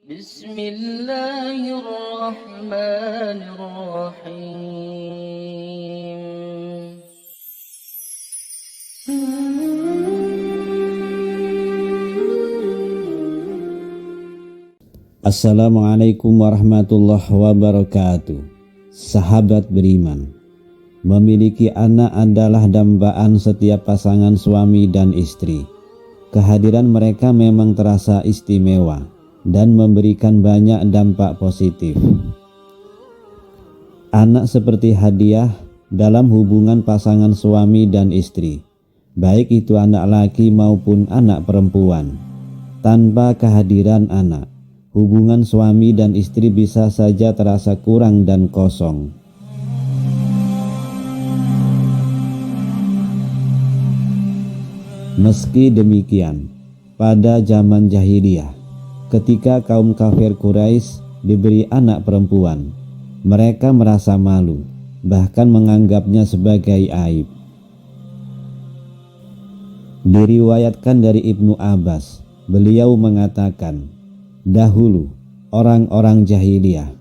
Bismillahirrahmanirrahim. Assalamualaikum warahmatullahi wabarakatuh. Sahabat beriman, memiliki anak adalah dambaan setiap pasangan suami dan istri. Kehadiran mereka memang terasa istimewa dan memberikan banyak dampak positif. Anak seperti hadiah dalam hubungan pasangan suami dan istri, baik itu anak laki maupun anak perempuan. Tanpa kehadiran anak, hubungan suami dan istri bisa saja terasa kurang dan kosong. Meski demikian, pada zaman jahiliyah, ketika kaum kafir Quraisy diberi anak perempuan, mereka merasa malu, bahkan menganggapnya sebagai aib. Diriwayatkan dari Ibnu Abbas, beliau mengatakan, dahulu orang-orang jahiliyah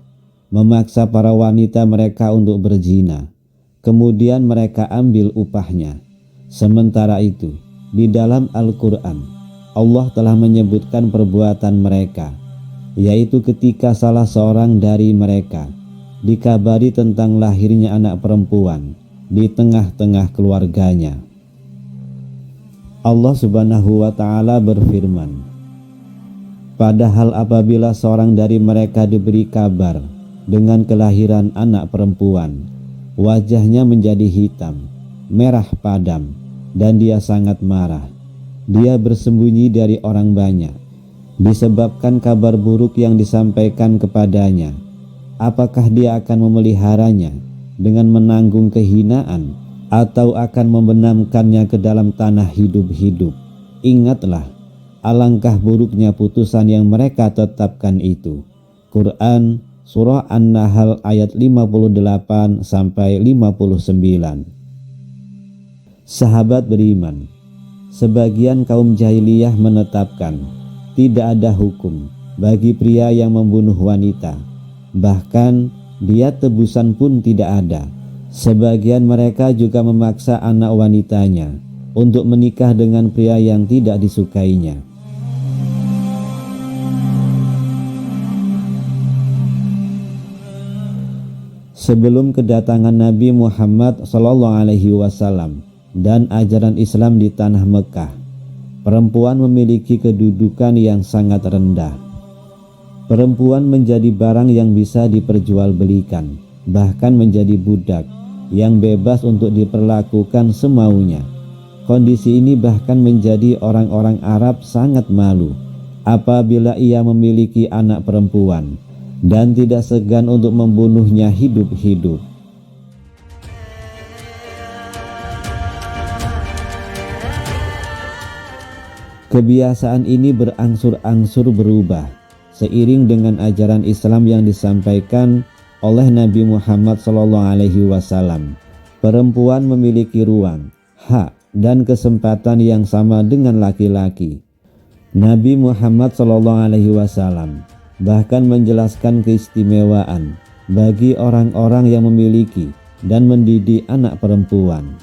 memaksa para wanita mereka untuk berzina, kemudian mereka ambil upahnya. Sementara itu, di dalam Al-Quran, Allah telah menyebutkan perbuatan mereka, yaitu ketika salah seorang dari mereka dikabari tentang lahirnya anak perempuan di tengah-tengah keluarganya. Allah Subhanahu wa Ta'ala berfirman, padahal apabila seorang dari mereka diberi kabar dengan kelahiran anak perempuan, wajahnya menjadi hitam, merah padam, dan dia sangat marah. Dia bersembunyi dari orang banyak disebabkan kabar buruk yang disampaikan kepadanya. Apakah dia akan memeliharanya dengan menanggung kehinaan atau akan membenamkannya ke dalam tanah hidup-hidup? Ingatlah alangkah buruknya putusan yang mereka tetapkan itu. Quran Surah An-Nahl ayat 58 sampai 59. Sahabat beriman, sebagian kaum jahiliyah menetapkan tidak ada hukum bagi pria yang membunuh wanita. Bahkan dia tebusan pun tidak ada. Sebagian mereka juga memaksa anak wanitanya untuk menikah dengan pria yang tidak disukainya. Sebelum kedatangan Nabi Muhammad SAW dan ajaran Islam di tanah Mekah, perempuan memiliki kedudukan yang sangat rendah. Perempuan menjadi barang yang bisa diperjualbelikan, bahkan menjadi budak yang bebas untuk diperlakukan semaunya. Kondisi ini bahkan menjadi orang-orang Arab sangat malu apabila ia memiliki anak perempuan dan tidak segan untuk membunuhnya hidup-hidup. Kebiasaan ini berangsur-angsur berubah seiring dengan ajaran Islam yang disampaikan oleh Nabi Muhammad SAW. Perempuan memiliki ruang, hak, dan kesempatan yang sama dengan laki-laki. Nabi Muhammad SAW bahkan menjelaskan keistimewaan bagi orang-orang yang memiliki dan mendidik anak perempuan.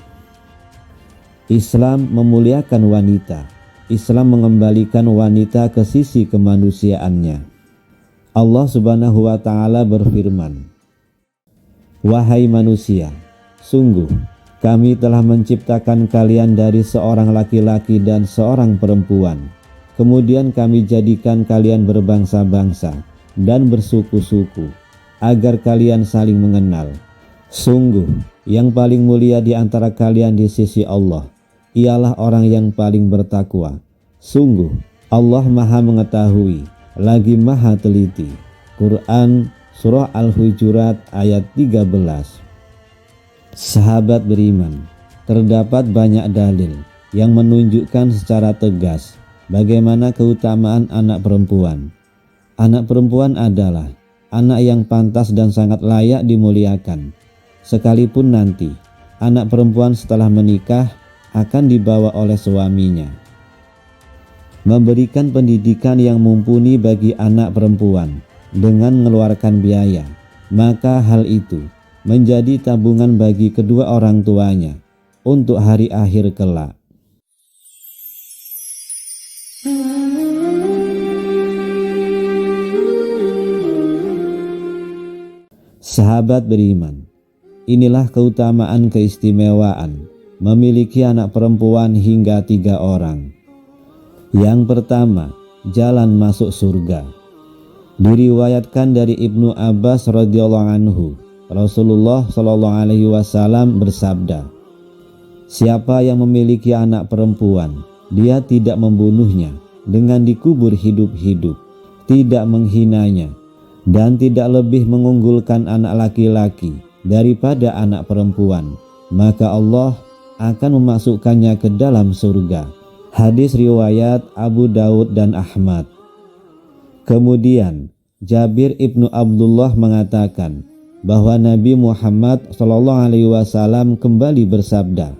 Islam memuliakan wanita. Islam mengembalikan wanita ke sisi kemanusiaannya. Allah Subhanahu wa Ta'ala berfirman, wahai manusia, sungguh kami telah menciptakan kalian dari seorang laki-laki dan seorang perempuan. Kemudian kami jadikan kalian berbangsa-bangsa dan bersuku-suku agar kalian saling mengenal. Sungguh yang paling mulia di antara kalian di sisi Allah ialah orang yang paling bertakwa. Sungguh Allah Maha mengetahui lagi Maha teliti. Quran Surah Al-Hujurat ayat 13. Sahabat beriman, terdapat banyak dalil yang menunjukkan secara tegas bagaimana keutamaan anak perempuan. Anak perempuan adalah anak yang pantas dan sangat layak dimuliakan. Sekalipun nanti anak perempuan setelah menikah akan dibawa oleh suaminya. memberikan pendidikan yang mumpuni bagi anak perempuan dengan mengeluarkan biaya, maka hal itu menjadi tabungan bagi kedua orang tuanya untuk hari akhir kelak. Sahabat beriman, inilah keutamaan keistimewaan memiliki anak perempuan hingga 3 orang. Yang pertama, jalan masuk surga. Diriwayatkan dari Ibnu Abbas radhiyallahu anhu, Rasulullah shallallahu alaihi wasallam bersabda, siapa yang memiliki anak perempuan, dia tidak membunuhnya dengan dikubur hidup-hidup, tidak menghinanya, dan tidak lebih mengunggulkan anak laki-laki daripada anak perempuan, maka Allah akan memasukkannya ke dalam surga. Hadis riwayat Abu Daud dan Ahmad. Kemudian Jabir ibnu Abdullah mengatakan bahwa Nabi Muhammad SAW kembali bersabda,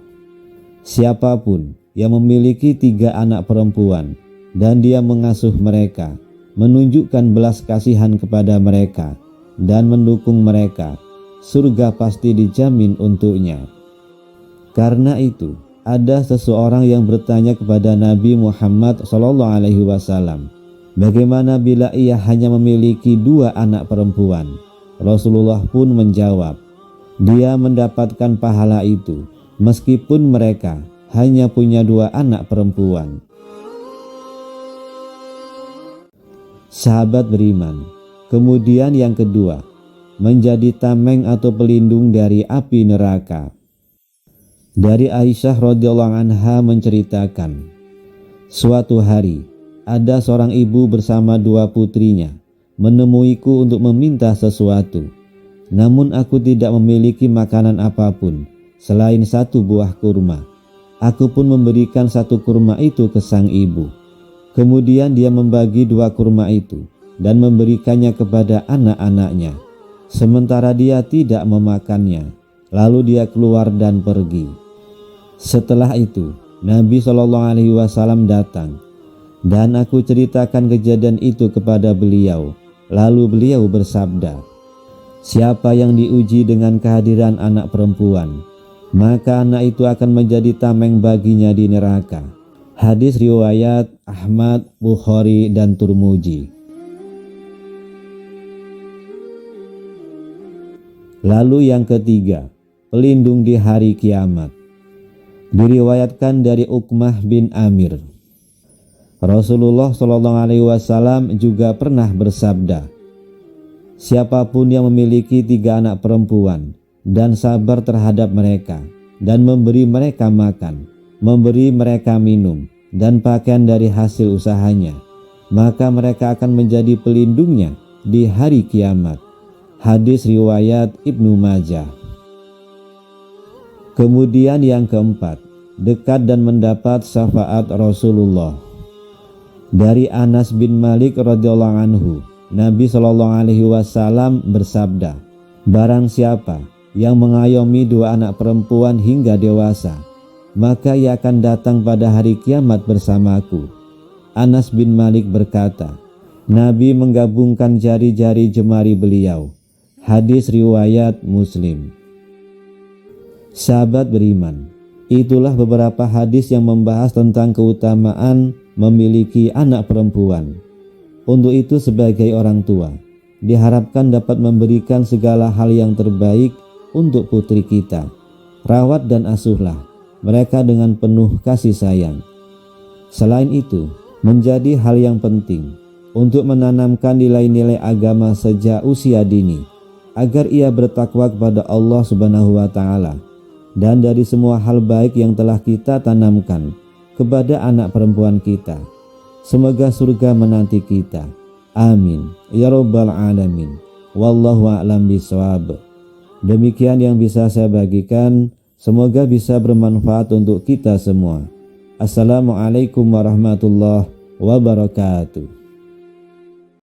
siapapun yang memiliki 3 anak perempuan dan dia mengasuh mereka, menunjukkan belas kasihan kepada mereka dan mendukung mereka, surga pasti dijamin untuknya. Karena itu ada seseorang yang bertanya kepada Nabi Muhammad SAW, bagaimana bila ia hanya memiliki 2 anak perempuan? Rasulullah pun menjawab, dia mendapatkan pahala itu meskipun mereka hanya punya 2 anak perempuan. Sahabat beriman, kemudian yang kedua, menjadi tameng atau pelindung dari api neraka. Dari Aisyah radhiyallahu anha menceritakan, suatu hari ada seorang ibu bersama 2 putrinya menemuiku untuk meminta sesuatu, namun aku tidak memiliki makanan apapun selain 1 buah kurma. Aku pun memberikan 1 kurma itu ke sang ibu. Kemudian dia membagi 2 kurma itu dan memberikannya kepada anak-anaknya, sementara dia tidak memakannya. Lalu dia keluar dan pergi. Setelah itu Nabi SAW datang dan aku ceritakan kejadian itu kepada beliau. Lalu beliau bersabda, siapa yang diuji dengan kehadiran anak perempuan, maka anak itu akan menjadi tameng baginya di neraka. Hadis riwayat Ahmad, Bukhari, dan Turmuji. Lalu yang ketiga, pelindung di hari kiamat. Diriwayatkan dari Uqmah bin Amir, Rasulullah SAW juga pernah bersabda, siapapun yang memiliki 3 anak perempuan dan sabar terhadap mereka dan memberi mereka makan, memberi mereka minum dan pakaian dari hasil usahanya, maka mereka akan menjadi pelindungnya di hari kiamat. Hadis riwayat Ibnu Majah. Kemudian yang keempat, dekat dan mendapat syafaat Rasulullah. Dari Anas bin Malik radhiyallahu anhu, Nabi SAW bersabda, barang siapa yang mengayomi 2 anak perempuan hingga dewasa, maka ia akan datang pada hari kiamat bersamaku. Anas bin Malik berkata, Nabi menggabungkan jari-jari jemari beliau. Hadis riwayat Muslim. Sahabat beriman, itulah beberapa hadis yang membahas tentang keutamaan memiliki anak perempuan. Untuk itu sebagai orang tua, diharapkan dapat memberikan segala hal yang terbaik untuk putri kita. Rawat dan asuhlah mereka dengan penuh kasih sayang. Selain itu, menjadi hal yang penting untuk menanamkan nilai-nilai agama sejak usia dini, agar ia bertakwa kepada Allah Subhanahu wa Ta'ala, dan dari semua hal baik yang telah kita tanamkan kepada anak perempuan kita. Semoga surga menanti kita. Amin ya rabbal alamin. Wallahu a'lam bishawab. Demikian yang bisa saya bagikan, semoga bisa bermanfaat untuk kita semua. Assalamualaikum warahmatullahi wabarakatuh.